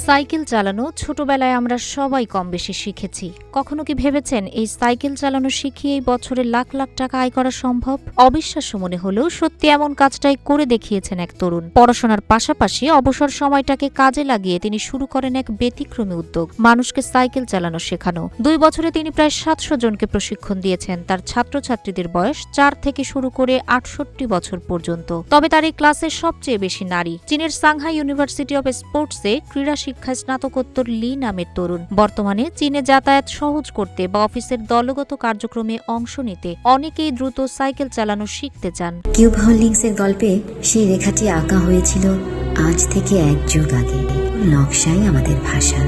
Cycle চালানো ছোটবেলায় আমরা সবাই কম বেশি শিখেছি। কখনো কি ভেবেছেন এই সাইকেল চালানো শিখিয়েই বছরে লাখ লাখ টাকা আয় করা সম্ভব? অবিশ্বাস্য মনে হলেও সত্যি এমন কাজটাই করে দেখিয়েছেন এক তরুণ। পড়াশোনার পাশাপাশি অবসর সময়টাকে কাজে লাগিয়ে তিনি শুরু করেন এক ব্যতিক্রমী উদ্যোগ, মানুষকে সাইকেল চালানো শেখানো। 2 বছরে তিনি প্রায় 700 জনকে প্রশিক্ষণ দিয়েছেন। তার ছাত্রছাত্রীদের বয়স 4 থেকে শুরু করে 68 বছর পর্যন্ত। তবে তার এই ক্লাসে সবচেয়ে বেশি নারী। চীনের সাংহাই ইউনিভার্সিটি অব স্পোর্টসে ক্রীড়া শিক্ষায় স্নাতকোত্তর লি নামের তরুণ। বর্তমানে চীনে যাতায়াত সহজ করতে বা অফিসের দলগত কার্যক্রমে অংশ নিতে অনেকেই দ্রুত সাইকেল চালানো শিখতে চান। কিউব হোল্ডিংসের গল্পে সেই রেখাটি আঁকা হয়েছিল আজ থেকে 1 যুগ আগে। নকশাই আমাদের ভাষা।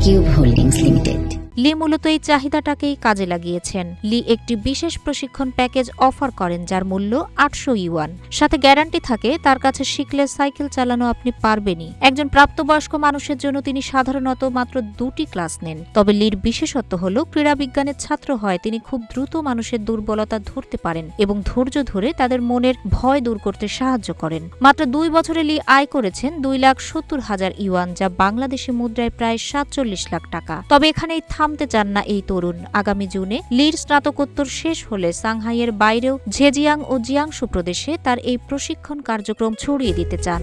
Cube holdings limited. লি মূলত এই চাহিদাটাকেই কাজে লাগিয়েছেন। লি একটি বিশেষ প্রশিক্ষণ প্যাকেজ অফার করেন যার মূল্য 800 ইউয়ান। সাথে গ্যারান্টি থাকে তার কাছে শিখলে সাইকেল চালানো আপনি পারবেনই। একজন প্রাপ্তবয়স্ক মানুষের জন্য তিনি সাধারণত মাত্র 2টি ক্লাস নেন। তবে লির বিশেষত্ব হল ক্রীড়া বিজ্ঞানের ছাত্র হয় তিনি খুব দ্রুত মানুষের দুর্বলতা ধরতে পারেন এবং ধৈর্য ধরে তাদের মনের ভয় দূর করতে সাহায্য করেন। মাত্র 2 বছরে লি আয় করেছেন 2,70,000 ইউয়ান, যা বাংলাদেশি মুদ্রায় প্রায় 47 লাখ টাকা। তবে এখানেই থামতে চান না এই তরুণ। আগামী জুনে লির স্নাতকোত্তর শেষ হলে সাংহাইয়ের বাইরেও ঝেজিয়াং ও জিয়াংশু প্রদেশে তার এই প্রশিক্ষণ কার্যক্রম ছড়িয়ে দিতে চান।